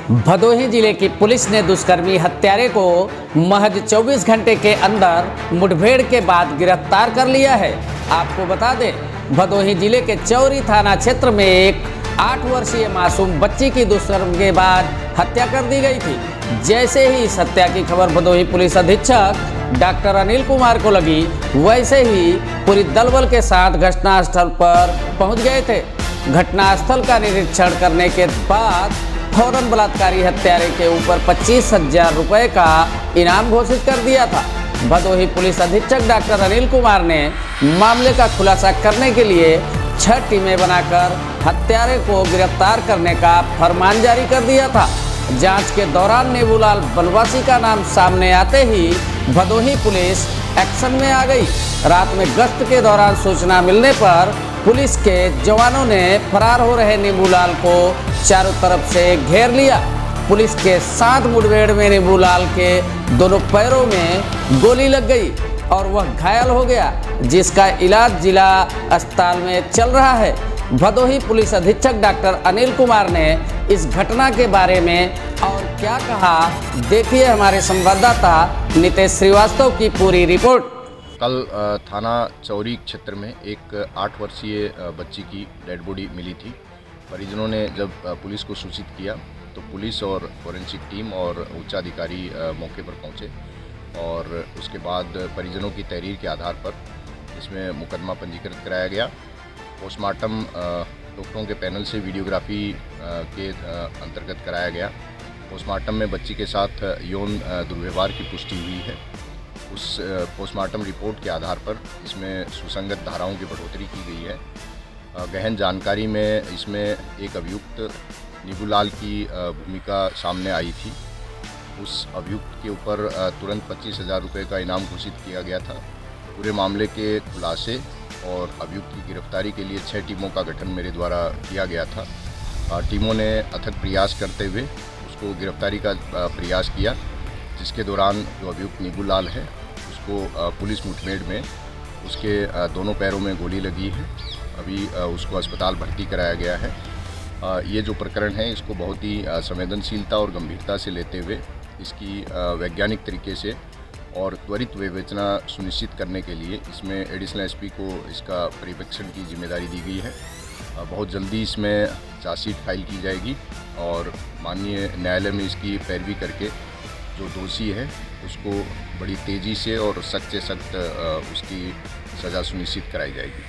भदोही जिले की पुलिस ने दुष्कर्मी हत्यारे को महज 24 घंटे के अंदर मुठभेड़ के बाद गिरफ्तार कर लिया है। आपको बता दें, भदोही जिले के चौरी थाना क्षेत्र में एक 8 वर्षीय मासूम बच्ची की दुष्कर्म के बाद हत्या कर दी गई थी। जैसे ही इस हत्या की खबर भदोही पुलिस अधीक्षक डॉक्टर अनिल कुमार को लगी, वैसे ही पूरी दलबल के साथ घटनास्थल पर पहुंच गए थे। घटनास्थल का निरीक्षण करने के बाद फौरन बलात्कारी हत्यारे के ऊपर 25,000 रुपये का इनाम घोषित कर दिया था। भदोही पुलिस अधीक्षक डॉक्टर अनिल कुमार ने मामले का खुलासा करने के लिए 6 टीमें बनाकर हत्यारे को गिरफ्तार करने का फरमान जारी कर दिया था। जांच के दौरान नेबूलाल बनवासी का नाम सामने आते ही भदोही पुलिस एक्शन में आ गई। रात में गश्त के दौरान सूचना मिलने पर पुलिस के जवानों ने फरार हो रहे नेबूलाल को चारों तरफ से घेर लिया। पुलिस के साथ मुठभेड़ में नेबूलाल के दोनों पैरों में गोली लग गई और वह घायल हो गया, जिसका इलाज जिला अस्पताल में चल रहा है। भदोही पुलिस अधीक्षक डॉक्टर अनिल कुमार ने इस घटना के बारे में और क्या कहा, देखिए हमारे संवाददाता नितेश श्रीवास्तव की पूरी रिपोर्ट। कल थाना चौरी क्षेत्र में एक 8 वर्षीय बच्ची की डेड बॉडी मिली थी। परिजनों ने जब पुलिस को सूचित किया तो पुलिस और फोरेंसिक टीम और उच्चाधिकारी मौके पर पहुंचे और उसके बाद परिजनों की तहरीर के आधार पर इसमें मुकदमा पंजीकृत कराया गया। पोस्टमार्टम डॉक्टरों के पैनल से वीडियोग्राफी के अंतर्गत कराया गया। पोस्टमार्टम में बच्ची के साथ यौन दुर्व्यवहार की पुष्टि हुई है। उस पोस्टमार्टम रिपोर्ट के आधार पर इसमें सुसंगत धाराओं की बढ़ोतरी की गई है। गहन जानकारी में इसमें एक अभियुक्त नेबूलाल की भूमिका सामने आई थी। उस अभियुक्त के ऊपर तुरंत 25,000 रुपये का इनाम घोषित किया गया था। पूरे मामले के खुलासे और अभियुक्त की गिरफ्तारी के लिए 6 टीमों का गठन मेरे द्वारा किया गया था। टीमों ने अथक प्रयास करते हुए उसको गिरफ्तारी का प्रयास किया, जिसके दौरान जो अभियुक्त नेबूलाल है उसको पुलिस मुठभेड़ में उसके दोनों पैरों में गोली लगी है। अभी उसको अस्पताल भर्ती कराया गया है। ये जो प्रकरण है इसको बहुत ही संवेदनशीलता और गंभीरता से लेते हुए इसकी वैज्ञानिक तरीके से और त्वरित विवेचना सुनिश्चित करने के लिए इसमें एडिशनल एसपी को इसका पर्यवेक्षण की जिम्मेदारी दी गई है। बहुत जल्दी इसमें चार्जशीट फाइल की जाएगी और माननीय न्यायालय में इसकी पैरवी करके जो दोषी है उसको बड़ी तेज़ी से और सख्त से सख्त उसकी सज़ा सुनिश्चित कराई जाएगी।